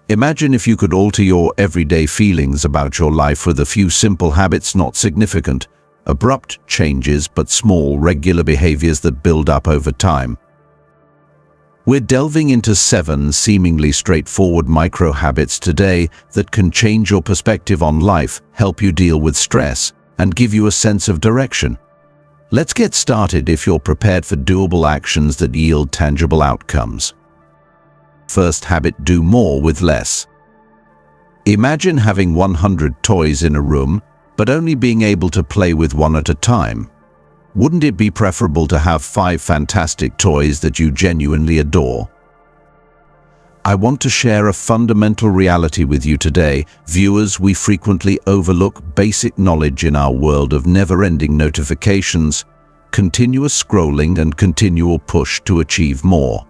Imagine if you could alter your everyday feelings about your life with a few simple habits, not significant, abrupt changes, but small, regular behaviors that build up over time. We're delving into 7 seemingly straightforward micro-habits today that can change your perspective on life, help you deal with stress, and give you a sense of direction. Let's get started if you're prepared for doable actions that yield tangible outcomes. First habit: do more with less. Imagine having 100 toys in a room, but only being able to play with one at a time. Wouldn't it be preferable to have 5 fantastic toys that you genuinely adore? I want to share a fundamental reality with you today. Viewers, we frequently overlook basic knowledge in our world of never-ending notifications, continuous scrolling, and continual push to achieve more.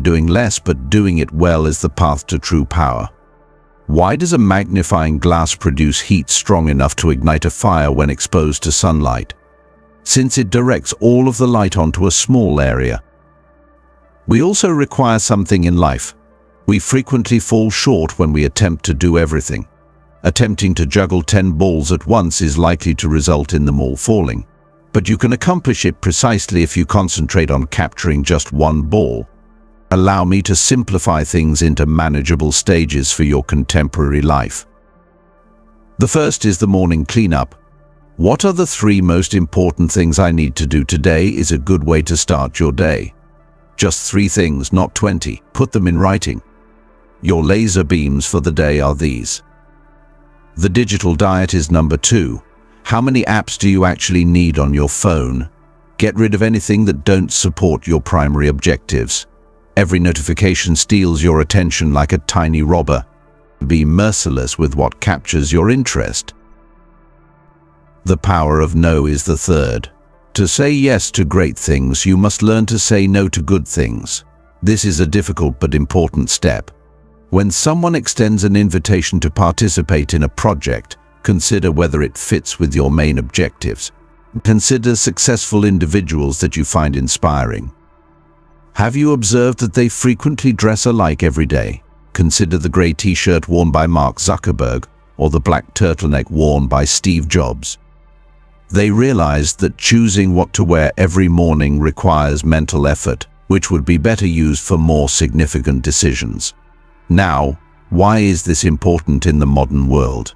Doing less but doing it well is the path to true power. Why does a magnifying glass produce heat strong enough to ignite a fire when exposed to sunlight? Since it directs all of the light onto a small area. We also require something in life. We frequently fall short when we attempt to do everything. Attempting to juggle 10 balls at once is likely to result in them all falling. But you can accomplish it precisely if you concentrate on capturing just one ball. Allow me to simplify things into manageable stages for your contemporary life. The first is the morning cleanup. What are the 3 most important things I need to do today is a good way to start your day. Just 3 things, not 20. Put them in writing. Your laser beams for the day are these. The digital diet is number 2. How many apps do you actually need on your phone? Get rid of anything that don't support your primary objectives. Every notification steals your attention like a tiny robber. Be merciless with what captures your interest. The power of no is the third. To say yes to great things, you must learn to say no to good things. This is a difficult but important step. When someone extends an invitation to participate in a project, consider whether it fits with your main objectives. Consider successful individuals that you find inspiring. Have you observed that they frequently dress alike every day? Consider the grey t-shirt worn by Mark Zuckerberg or the black turtleneck worn by Steve Jobs. They realized that choosing what to wear every morning requires mental effort, which would be better used for more significant decisions. Now, why is this important in the modern world?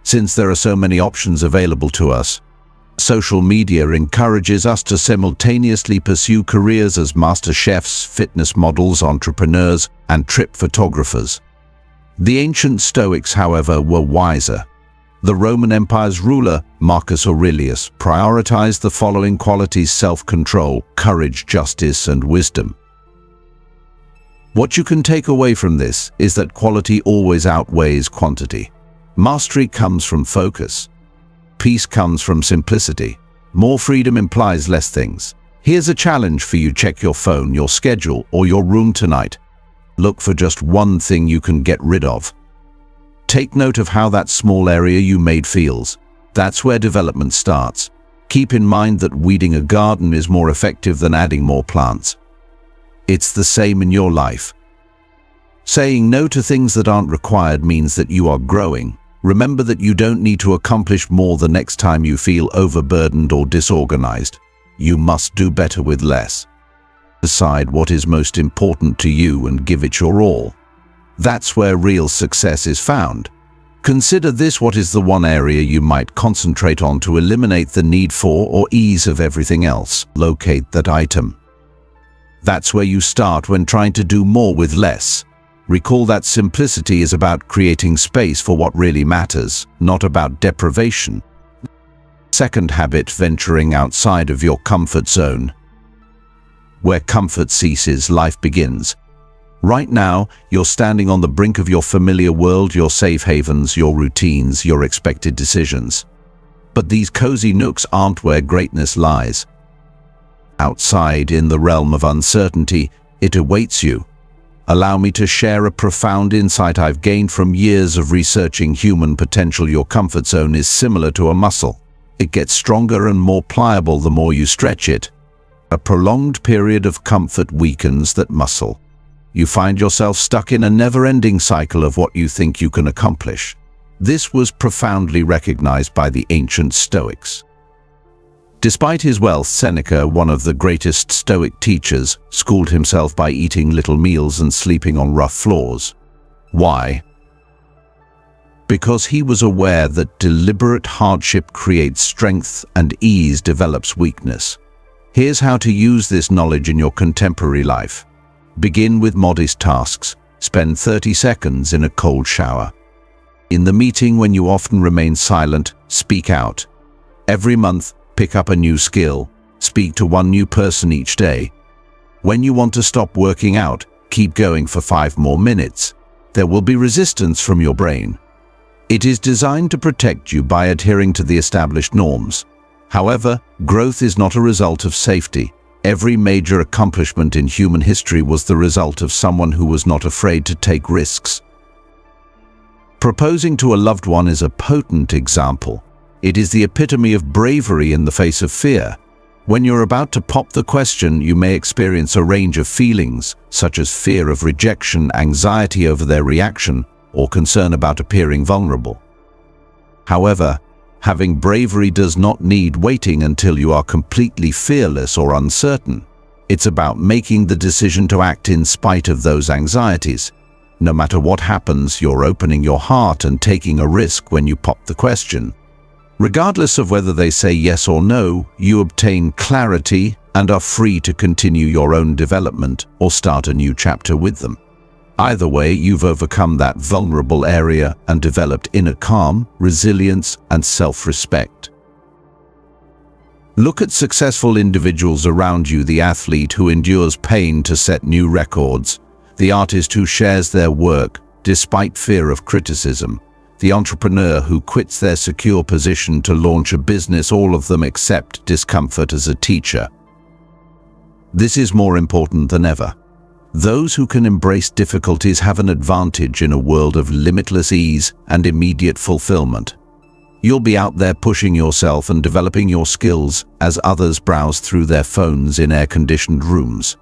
Since there are so many options available to us, social media encourages us to simultaneously pursue careers as master chefs, fitness models, entrepreneurs, and trip photographers. The ancient Stoics, however, were wiser. The Roman Empire's ruler, Marcus Aurelius, prioritized the following qualities: self-control, courage, justice, and wisdom. What you can take away from this is that quality always outweighs quantity. Mastery comes from focus. Peace comes from simplicity. More freedom implies less things. Here's a challenge for you: check your phone, your schedule, or your room tonight. Look for just one thing you can get rid of. Take note of how that small area you made feels. That's where development starts. Keep in mind that weeding a garden is more effective than adding more plants. It's the same in your life. Saying no to things that aren't required means that you are growing. Remember that you don't need to accomplish more the next time you feel overburdened or disorganized. You must do better with less. Decide what is most important to you and give it your all. That's where real success is found. Consider this: what is the one area you might concentrate on to eliminate the need for or ease of everything else? Locate that item. That's where you start when trying to do more with less. Recall that simplicity is about creating space for what really matters, not about deprivation. Second habit: venturing outside of your comfort zone. Where comfort ceases, life begins. Right now, you're standing on the brink of your familiar world, your safe havens, your routines, your expected decisions. But these cozy nooks aren't where greatness lies. Outside, in the realm of uncertainty, it awaits you. Allow me to share a profound insight I've gained from years of researching human potential. Your comfort zone is similar to a muscle. It gets stronger and more pliable the more you stretch it. A prolonged period of comfort weakens that muscle. you find yourself stuck in a never-ending cycle of what you think you can accomplish. This was profoundly recognized by the ancient Stoics. Despite his wealth, Seneca, one of the greatest Stoic teachers, schooled himself by eating little meals and sleeping on rough floors. Why? Because he was aware that deliberate hardship creates strength and ease develops weakness. Here's how to use this knowledge in your contemporary life. Begin with modest tasks. Spend 30 seconds in a cold shower. In the meeting when you often remain silent, speak out. Every month, pick up a new skill. Speak to one new person each day. When you want to stop working out, keep going for 5 more minutes. There will be resistance from your brain. It is designed to protect you by adhering to the established norms. However, growth is not a result of safety. Every major accomplishment in human history was the result of someone who was not afraid to take risks. Proposing to a loved one is a potent example. It is the epitome of bravery in the face of fear. When you're about to pop the question, you may experience a range of feelings, such as fear of rejection, anxiety over their reaction, or concern about appearing vulnerable. However, having bravery does not need waiting until you are completely fearless or uncertain. It's about making the decision to act in spite of those anxieties. No matter what happens, you're opening your heart and taking a risk when you pop the question. Regardless of whether they say yes or no, you obtain clarity and are free to continue your own development or start a new chapter with them. Either way, you've overcome that vulnerable area and developed inner calm, resilience, and self-respect. Look at successful individuals around you: the athlete who endures pain to set new records, the artist who shares their work despite fear of criticism, the entrepreneur who quits their secure position to launch a business. All of them accept discomfort as a teacher. This is more important than ever. Those who can embrace difficulties have an advantage in a world of limitless ease and immediate fulfillment. You'll be out there pushing yourself and developing your skills as others browse through their phones in air-conditioned rooms.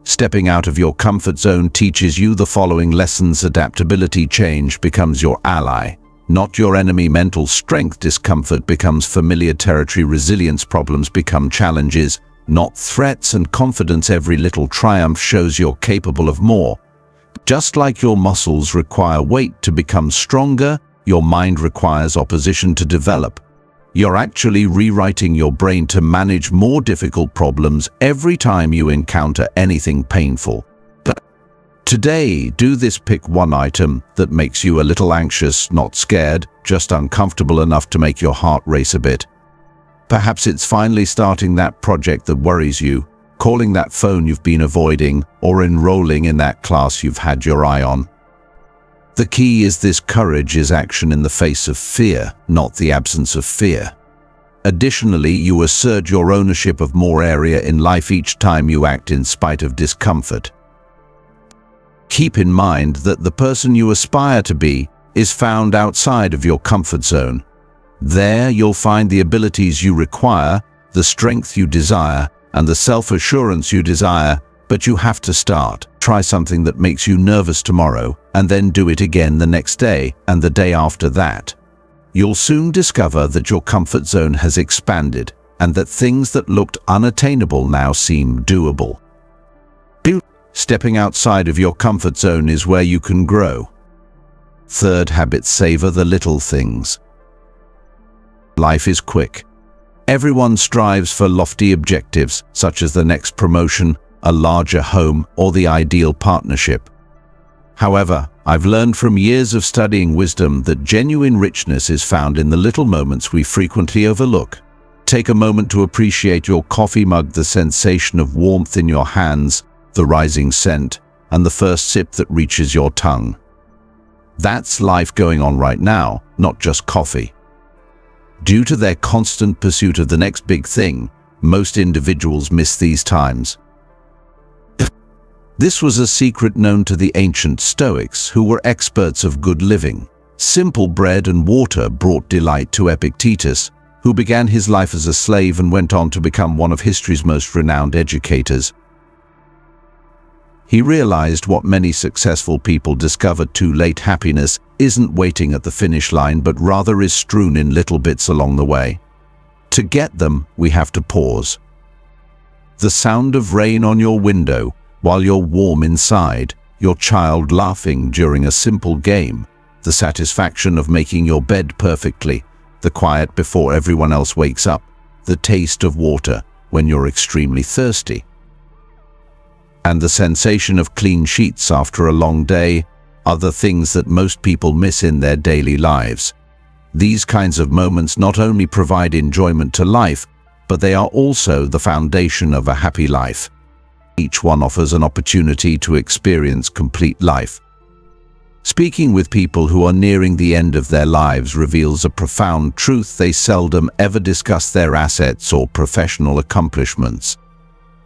Stepping out of your comfort zone teaches you the following lessons: adaptability. Change becomes your ally, not your enemy. Mental strength. Discomfort becomes familiar territory. Resilience. Problems become challenges, not threats. And confidence. Every little triumph shows you're capable of more. Just like your muscles require weight to become stronger, your mind requires opposition to develop. You're actually rewriting your brain to manage more difficult problems every time you encounter anything painful. But today, do this: pick one item that makes you a little anxious, not scared, just uncomfortable enough to make your heart race a bit. Perhaps it's finally starting that project that worries you, calling that phone you've been avoiding, or enrolling in that class you've had your eye on. The key is this: courage is action in the face of fear, not the absence of fear. Additionally, you assert your ownership of more area in life each time you act in spite of discomfort. Keep in mind that the person you aspire to be is found outside of your comfort zone. There you'll find the abilities you require, the strength you desire, and the self-assurance you desire, but you have to start. Try something that makes you nervous tomorrow, and then do it again the next day and the day after that. You'll soon discover that your comfort zone has expanded, and that things that looked unattainable now seem doable. Stepping outside of your comfort zone is where you can grow. Third habit: savor the little things. Life is quick. Everyone strives for lofty objectives, such as the next promotion, a larger home, or the ideal partnership. However, I've learned from years of studying wisdom that genuine richness is found in the little moments we frequently overlook. Take a moment to appreciate your coffee mug, the sensation of warmth in your hands, the rising scent, and the first sip that reaches your tongue. That's life going on right now, not just coffee. Due to their constant pursuit of the next big thing, most individuals miss these times. This was a secret known to the ancient Stoics, who were experts of good living. Simple bread and water brought delight to Epictetus, who began his life as a slave and went on to become one of history's most renowned educators. He realized what many successful people discovered too late: happiness isn't waiting at the finish line, but rather is strewn in little bits along the way. To get them, we have to pause. The sound of rain on your window while you're warm inside, your child laughing during a simple game, the satisfaction of making your bed perfectly, the quiet before everyone else wakes up, the taste of water when you're extremely thirsty, and the sensation of clean sheets after a long day are the things that most people miss in their daily lives. These kinds of moments not only provide enjoyment to life, but they are also the foundation of a happy life. Each one offers an opportunity to experience complete life. Speaking with people who are nearing the end of their lives reveals a profound truth: they seldom ever discuss their assets or professional accomplishments.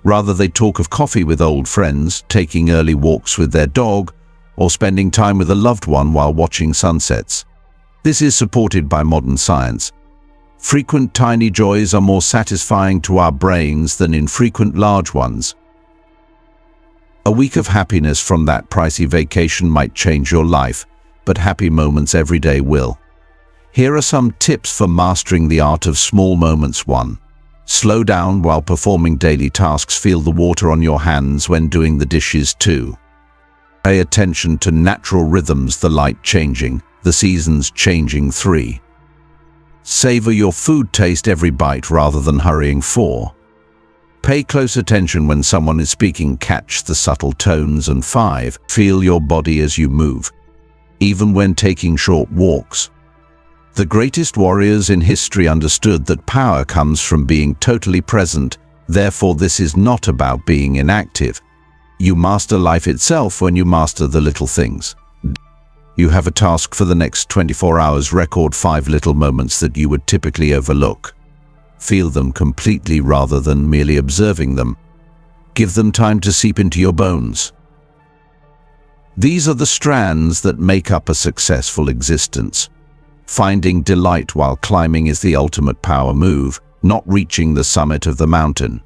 Rather, they talk of coffee with old friends, taking early walks with their dog, or spending time with a loved one while watching sunsets. This is supported by modern science. Frequent tiny joys are more satisfying to our brains than infrequent large ones. A week of happiness from that pricey vacation might change your life, but happy moments every day will. Here are some tips for mastering the art of small moments. 1. Slow down while performing daily tasks. Feel the water on your hands when doing the dishes. 2. Pay attention to natural rhythms, the light changing, the seasons changing. 3. Savor your food, taste every bite rather than hurrying. 4. Pay close attention when someone is speaking, catch the subtle tones. And 5. Feel your body as you move, even when taking short walks. The greatest warriors in history understood that power comes from being totally present. Therefore, this is not about being inactive. You master life itself when you master the little things. You have a task for the next 24 hours. Record 5 little moments that you would typically overlook. Feel them completely rather than merely observing them. Give them time to seep into your bones. These are the strands that make up a successful existence. Finding delight while climbing is the ultimate power move, not reaching the summit of the mountain.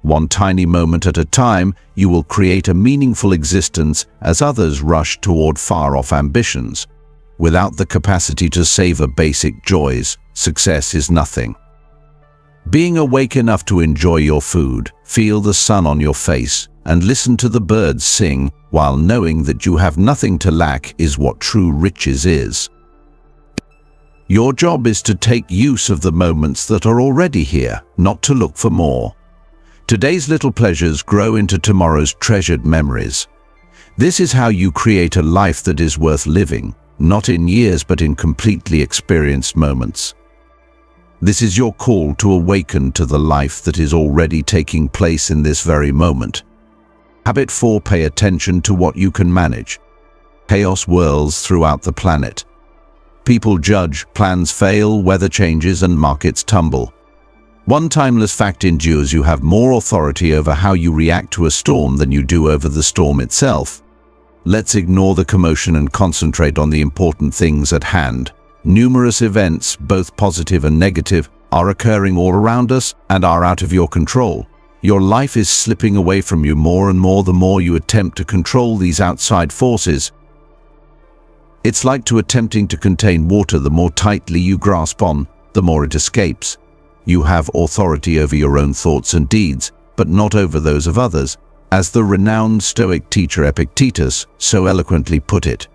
One tiny moment at a time, you will create a meaningful existence as others rush toward far-off ambitions. Without the capacity to savor basic joys, success is nothing. Being awake enough to enjoy your food, feel the sun on your face, and listen to the birds sing while knowing that you have nothing to lack is what true riches is. Your job is to take use of the moments that are already here, not to look for more. Today's little pleasures grow into tomorrow's treasured memories. This is how you create a life that is worth living, not in years but in completely experienced moments. This is your call to awaken to the life that is already taking place in this very moment. Habit 4. Pay attention to what you can manage. Chaos whirls throughout the planet. People judge, plans fail, weather changes, and markets tumble. One timeless fact endures: you have more authority over how you react to a storm than you do over the storm itself. Let's ignore the commotion and concentrate on the important things at hand. Numerous events, both positive and negative, are occurring all around us and are out of your control. Your life is slipping away from you more and more the more you attempt to control these outside forces. It's like attempting to contain water. The more tightly you grasp on, the more it escapes. You have authority over your own thoughts and deeds, but not over those of others, as the renowned Stoic teacher Epictetus so eloquently put it.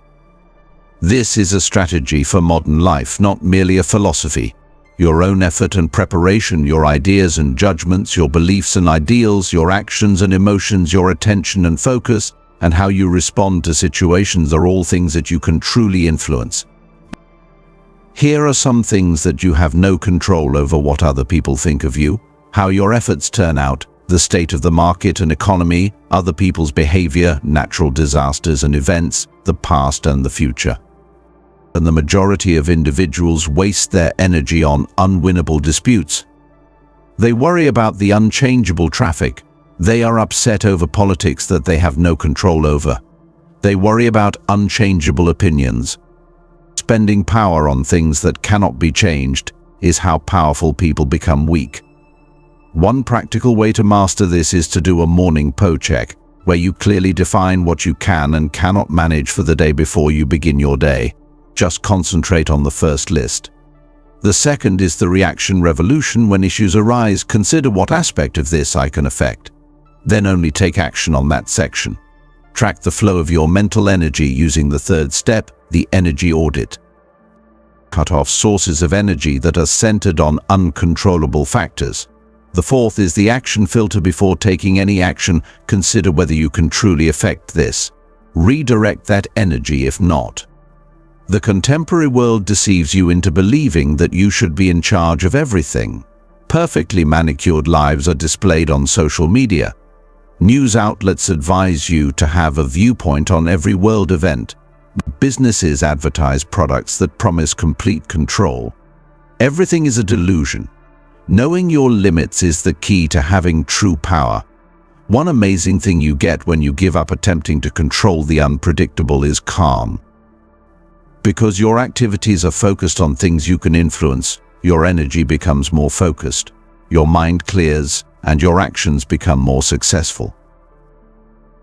This is a strategy for modern life, not merely a philosophy. Your own effort and preparation, your ideas and judgments, your beliefs and ideals, your actions and emotions, your attention and focus, and how you respond to situations are all things that you can truly influence. Here are some things that you have no control over: what other people think of you, how your efforts turn out, the state of the market and economy, other people's behavior, natural disasters and events, the past and the future. And the majority of individuals waste their energy on unwinnable disputes. They worry about the unchangeable traffic. They are upset over politics that they have no control over. They worry about unchangeable opinions. Spending power on things that cannot be changed is how powerful people become weak. One practical way to master this is to do a morning po check. where you clearly define what you can and cannot manage for the day before you begin your day. Just concentrate on the first list. The second is the reaction revolution. When issues arise, consider what aspect of this I can affect. Then only take action on that section. Track the flow of your mental energy using the third step, the energy audit. Cut off sources of energy that are centered on uncontrollable factors. The fourth is the action filter. Before taking any action, consider whether you can truly affect this. Redirect that energy if not. The contemporary world deceives you into believing that you should be in charge of everything. Perfectly manicured lives are displayed on social media. News outlets advise you to have a viewpoint on every world event. Businesses advertise products that promise complete control. Everything is a delusion. Knowing your limits is the key to having true power. One amazing thing you get when you give up attempting to control the unpredictable is calm. Because your activities are focused on things you can influence, your energy becomes more focused, your mind clears, and your actions become more successful.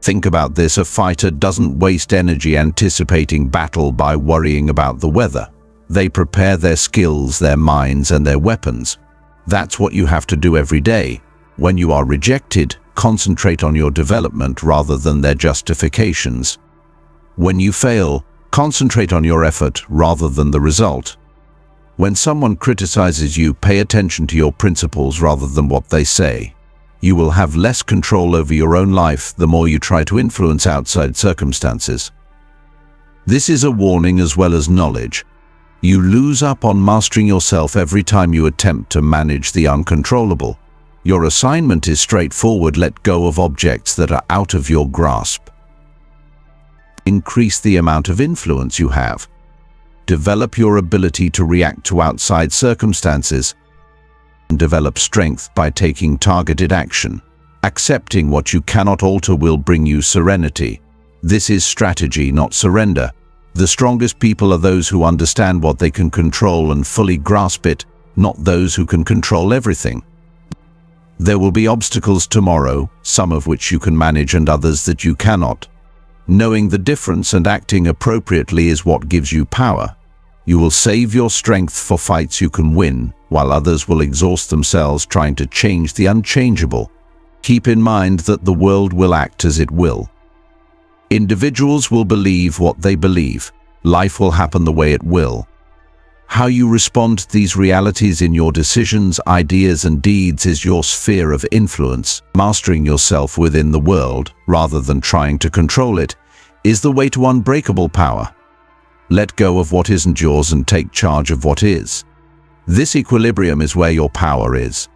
Think about this: a fighter doesn't waste energy anticipating battle by worrying about the weather. They prepare their skills, their minds, and their weapons. That's what you have to do every day. When you are rejected, concentrate on your development rather than their justifications. When you fail, concentrate on your effort rather than the result. When someone criticizes you, pay attention to your principles rather than what they say. You will have less control over your own life the more you try to influence outside circumstances. This is a warning as well as knowledge. You lose up on mastering yourself every time you attempt to manage the uncontrollable. Your assignment is straightforward: let go of objects that are out of your grasp. Increase the amount of influence you have. Develop your ability to react to outside circumstances. Develop strength by taking targeted action. Accepting what you cannot alter will bring you serenity. This is strategy, not surrender. The strongest people are those who understand what they can control and fully grasp it, not those who can control everything. There will be obstacles tomorrow, some of which you can manage and others that you cannot. Knowing the difference and acting appropriately is what gives you power. You will save your strength for fights you can win, while others will exhaust themselves trying to change the unchangeable. Keep in mind that the world will act as it will. Individuals will believe what they believe. Life will happen the way it will. How you respond to these realities in your decisions, ideas, and deeds is your sphere of influence. Mastering yourself within the world, rather than trying to control it, is the way to unbreakable power. Let go of what isn't yours and take charge of what is. This equilibrium is where your power is.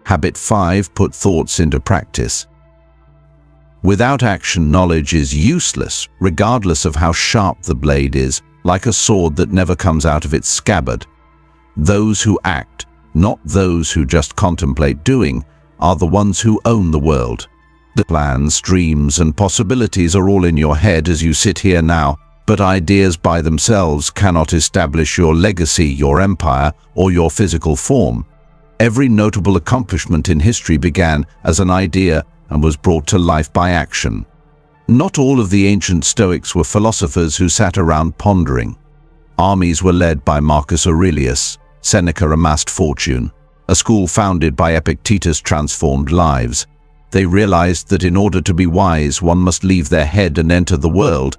Habit 5. Put thoughts into practice. Without action, knowledge is useless, regardless of how sharp the blade is, like a sword that never comes out of its scabbard. Those who act, not those who just contemplate doing, are the ones who own the world. The plans, dreams, and possibilities are all in your head as you sit here now, but ideas by themselves cannot establish your legacy, your empire, or your physical form. Every notable accomplishment in history began as an idea and was brought to life by action. Not all of the ancient Stoics were philosophers who sat around pondering. Armies were led by Marcus Aurelius. Seneca amassed fortune. A school founded by Epictetus transformed lives. They realized that in order to be wise, one must leave their head and enter the world.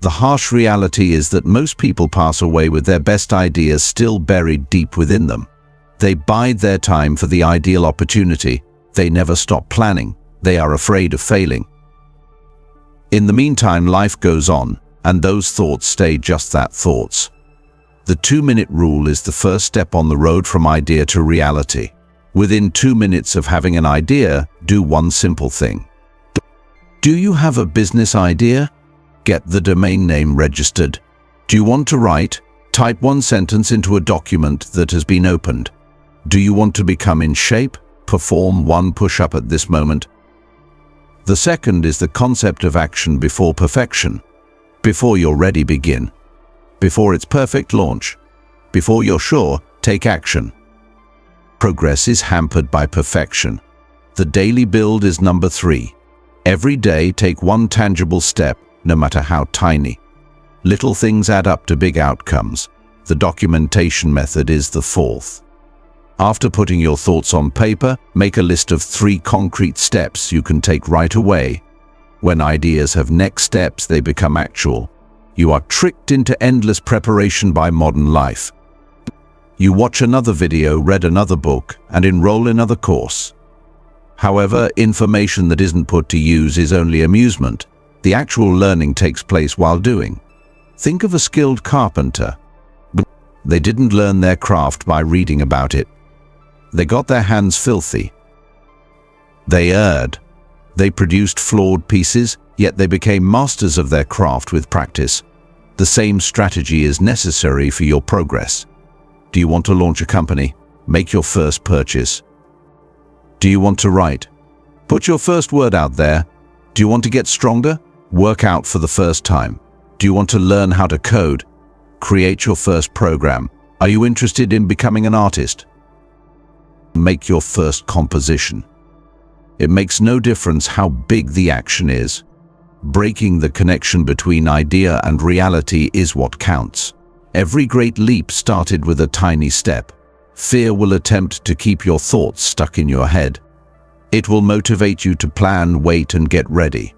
The harsh reality is that most people pass away with their best ideas still buried deep within them. They bide their time for the ideal opportunity. They never stop planning. They are afraid of failing. In the meantime, life goes on, and those thoughts stay just that, thoughts. The 2-minute rule is the first step on the road from idea to reality. Within 2 minutes of having an idea, do one simple thing. Do you have a business idea? Get the domain name registered. Do you want to write? Type one sentence into a document that has been opened. Do you want to become in shape? Perform one push-up at this moment. The second is the concept of action before perfection. Before you're ready, begin. Before it's perfect, launch. Before you're sure, take action. Progress is hampered by perfection. The daily build is number 3. Every day take one tangible step, no matter how tiny. Little things add up to big outcomes. The documentation method is the 4th. After putting your thoughts on paper, make a list of 3 concrete steps you can take right away. When ideas have next steps, they become actual. You are tricked into endless preparation by modern life. You watch another video, read another book, and enroll in another course. However, information that isn't put to use is only amusement. The actual learning takes place while doing. Think of a skilled carpenter. They didn't learn their craft by reading about it. They got their hands filthy. They erred. They produced flawed pieces, yet they became masters of their craft with practice. The same strategy is necessary for your progress. Do you want to launch a company? Make your first purchase. Do you want to write? Put your first word out there. Do you want to get stronger? Work out for the first time. Do you want to learn how to code? Create your first program. Are you interested in becoming an artist? Make your first composition. It makes no difference how big the action is. Breaking the connection between idea and reality is what counts. Every great leap started with a tiny step. Fear will attempt to keep your thoughts stuck in your head. It will motivate you to plan, wait, and get ready.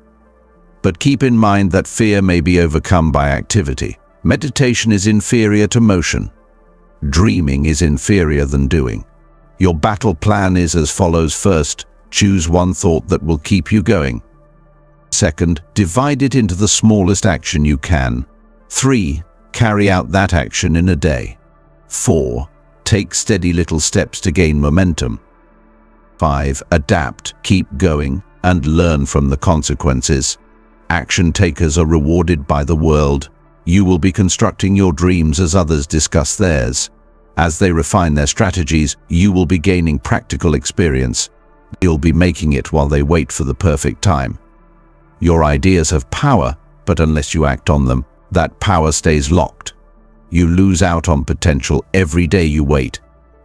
But keep in mind that fear may be overcome by activity. Meditation is inferior to motion. Dreaming is inferior than doing. Your battle plan is as follows. First, choose one thought that will keep you going. Second, divide it into the smallest action you can. 3, carry out that action in a day. 4, take steady little steps to gain momentum. 5, adapt, keep going, and learn from the consequences. Action takers are rewarded by the world. You will be constructing your dreams as others discuss theirs. As they refine their strategies, you will be gaining practical experience. You'll be making it while they wait for the perfect time. Your ideas have power, but unless you act on them, that power stays locked. You lose out on potential every day you wait.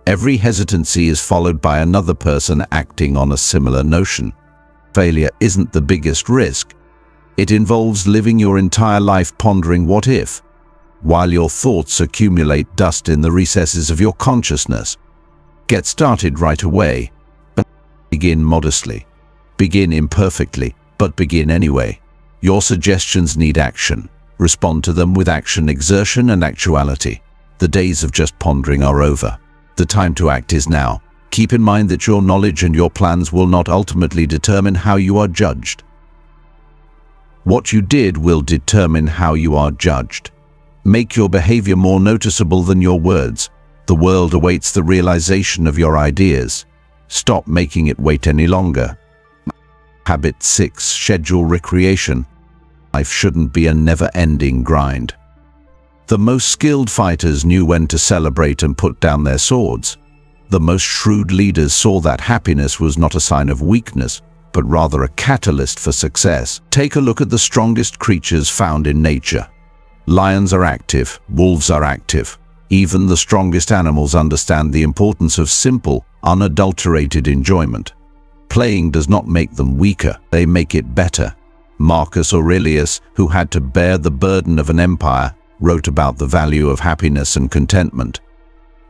Every hesitancy is followed by another person acting on a similar notion. Failure isn't the biggest risk. It involves living your entire life pondering what if, while your thoughts accumulate dust in the recesses of your consciousness. Get started right away. Begin modestly. Begin imperfectly, but begin anyway. Your suggestions need action. Respond to them with action, exertion, and actuality. The days of just pondering are over. The time to act is now. Keep in mind that your knowledge and your plans will not ultimately determine how you are judged. What you did will determine how you are judged. Make your behavior more noticeable than your words. The world awaits the realization of your ideas. Stop making it wait any longer. Habit 6. Schedule recreation. Life shouldn't be a never-ending grind. The most skilled fighters knew when to celebrate and put down their swords. The most shrewd leaders saw that happiness was not a sign of weakness, but rather a catalyst for success. Take a look at the strongest creatures found in nature. Lions are active, wolves are active. Even the strongest animals understand the importance of simple, unadulterated enjoyment. Playing does not make them weaker, they make it better. Marcus Aurelius, who had to bear the burden of an empire, wrote about the value of happiness and contentment.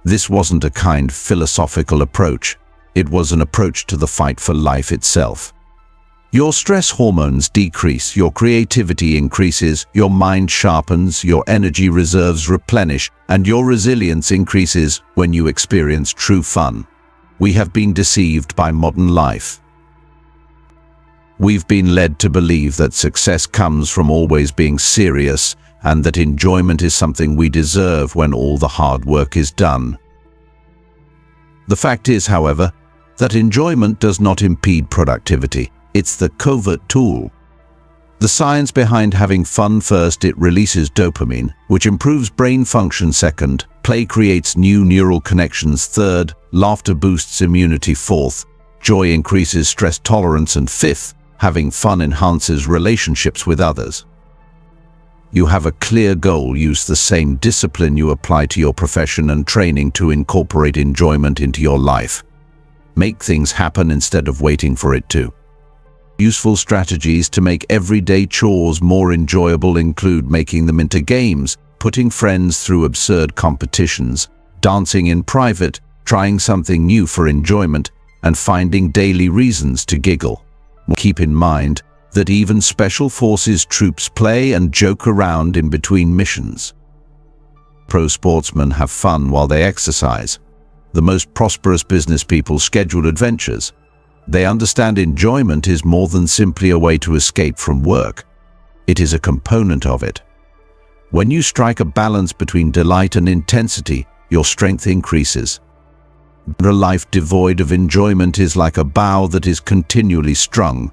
This wasn't a kind philosophical approach. It was an approach to the fight for life itself. Your stress hormones decrease, your creativity increases, your mind sharpens, your energy reserves replenish, and your resilience increases when you experience true fun. We have been deceived by modern life. We've been led to believe that success comes from always being serious and that enjoyment is something we deserve when all the hard work is done. The fact is, however, that enjoyment does not impede productivity. It's the covert tool. The science behind having fun: first, it releases dopamine, which improves brain function; second, play creates new neural connections; third, laughter boosts immunity; fourth, joy increases stress tolerance; and fifth, having fun enhances relationships with others. You have a clear goal. Use the same discipline you apply to your profession and training to incorporate enjoyment into your life. Make things happen instead of waiting for it to. Useful strategies to make everyday chores more enjoyable include making them into games, putting friends through absurd competitions, dancing in private, trying something new for enjoyment, and finding daily reasons to giggle. Keep in mind that even special forces troops play and joke around in between missions. Pro sportsmen have fun while they exercise. The most prosperous business people schedule adventures. They understand enjoyment is more than simply a way to escape from work. It is a component of it. When you strike a balance between delight and intensity, your strength increases. A life devoid of enjoyment is like a bow that is continually strung.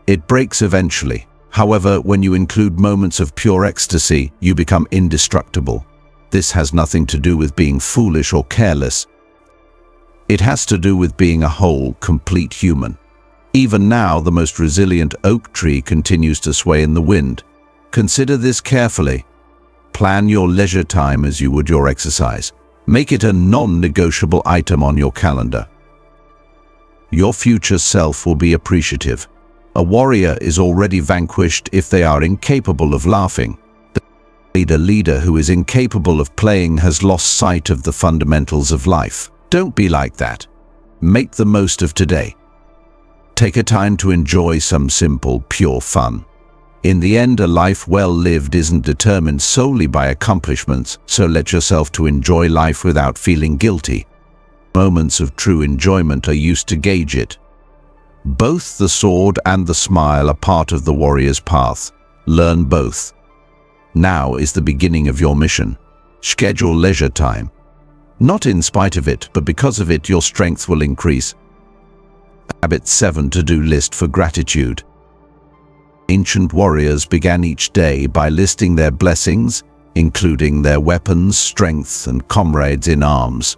It breaks eventually. However, when you include moments of pure ecstasy, you become indestructible. This has nothing to do with being foolish or careless. It has to do with being a whole, complete human. Even now, the most resilient oak tree continues to sway in the wind. Consider this carefully. Plan your leisure time as you would your exercise. Make it a non-negotiable item on your calendar. Your future self will be appreciative. A warrior is already vanquished if they are incapable of laughing. A leader who is incapable of playing has lost sight of the fundamentals of life. Don't be like that. Make the most of today. Take a time to enjoy some simple, pure fun. In the end, a life well lived isn't determined solely by accomplishments, so let yourself to enjoy life without feeling guilty. Moments of true enjoyment are used to gauge it. Both the sword and the smile are part of the warrior's path. Learn both. Now is the beginning of your mission. Schedule leisure time. Not in spite of it, but because of it, your strength will increase. Habit 7: To-do list for gratitude. Ancient warriors began each day by listing their blessings, including their weapons, strength, and comrades in arms.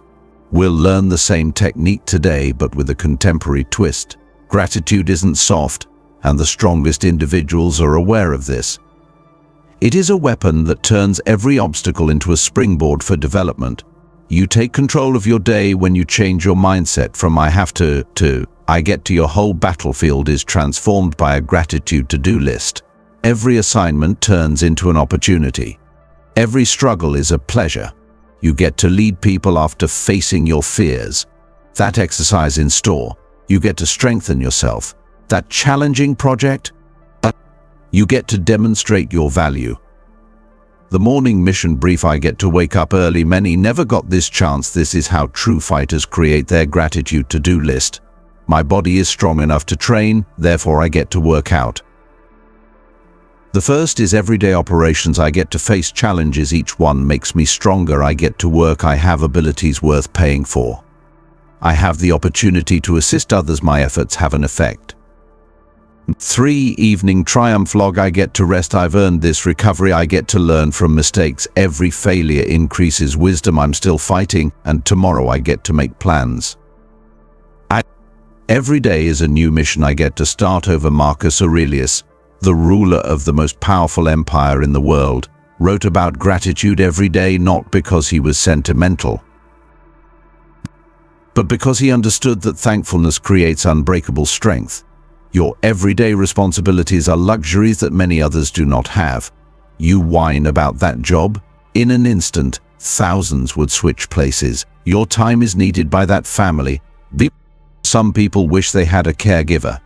We'll learn the same technique today, but with a contemporary twist. Gratitude isn't soft, and the strongest individuals are aware of this. It is a weapon that turns every obstacle into a springboard for development. You take control of your day when you change your mindset from "I have to" "I get to." Your whole battlefield is transformed by a gratitude to-do list. Every assignment turns into an opportunity. Every struggle is a pleasure. You get to lead people after facing your fears. That exercise in store, you get to strengthen yourself. That challenging project, you get to demonstrate your value. The morning mission brief: I get to wake up early. Many never got this chance. This is how true fighters create their gratitude to-do list. My body is strong enough to train, therefore I get to work out. The first is everyday operations. I get to face challenges. Each one makes me stronger. I get to work. I have abilities worth paying for. I have the opportunity to assist others. My efforts have an effect. 3. Evening triumph log. I get to rest. I've earned this recovery. I get to learn from mistakes. Every failure increases wisdom. I'm still fighting, and tomorrow I get to make plans. Every day is a new mission. I get to start over. Marcus Aurelius, the ruler of the most powerful empire in the world, wrote about gratitude every day, not because he was sentimental, but because he understood that thankfulness creates unbreakable strength. Your everyday responsibilities are luxuries that many others do not have. You whine about that job. In an instant, thousands would switch places. Your time is needed by that family. Some people wish they had a caregiver.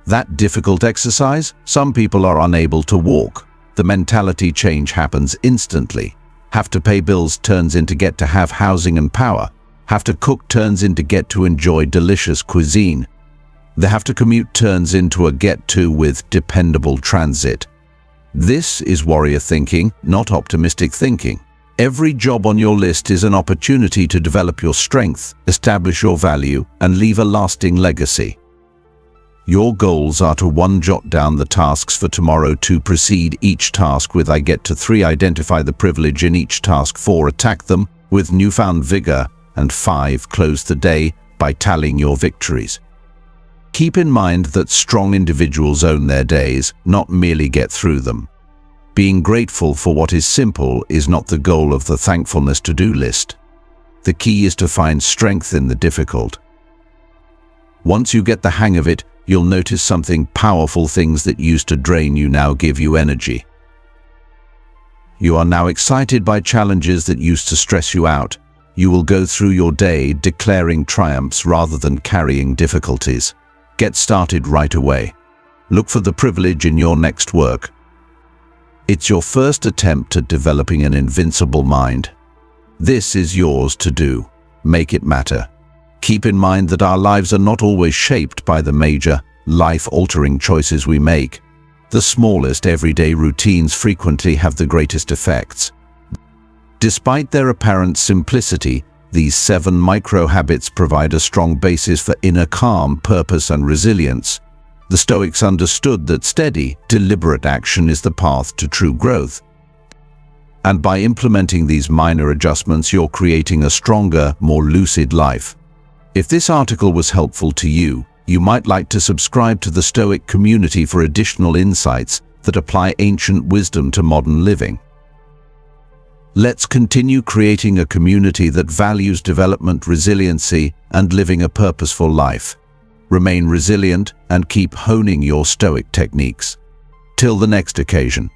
That difficult exercise, some people are unable to walk. The mentality change happens instantly. Have to pay bills turns into get to have housing and power. Have to cook turns into get to enjoy delicious cuisine. The have to commute turns into a get to with dependable transit. This is warrior thinking, not optimistic thinking. Every job on your list is an opportunity to develop your strength, establish your value, and leave a lasting legacy. Your goals are to 1. Jot down the tasks for tomorrow. 2. Proceed each task with I get to. 3. Identify the privilege in each task. 4. Attack them with newfound vigor. And 5. Close the day by tallying your victories. Keep in mind that strong individuals own their days, not merely get through them. Being grateful for what is simple is not the goal of the thankfulness to-do list. The key is to find strength in the difficult. Once you get the hang of it, you'll notice something powerful. Things that used to drain you now give you energy. You are now excited by challenges that used to stress you out. You will go through your day declaring triumphs rather than carrying difficulties. Get started right away. Look for the privilege in your next work. It's your first attempt at developing an invincible mind. This is yours to do. Make it matter. Keep in mind that our lives are not always shaped by the major, life-altering choices we make. The smallest everyday routines frequently have the greatest effects. Despite their apparent simplicity, these 7 micro-habits provide a strong basis for inner calm, purpose, and resilience. The Stoics understood that steady, deliberate action is the path to true growth. And by implementing these minor adjustments, you're creating a stronger, more lucid life. If this article was helpful to you, you might like to subscribe to the Stoic community for additional insights that apply ancient wisdom to modern living. Let's continue creating a community that values development, resiliency, and living a purposeful life. Remain resilient and keep honing your Stoic techniques. Till the next occasion.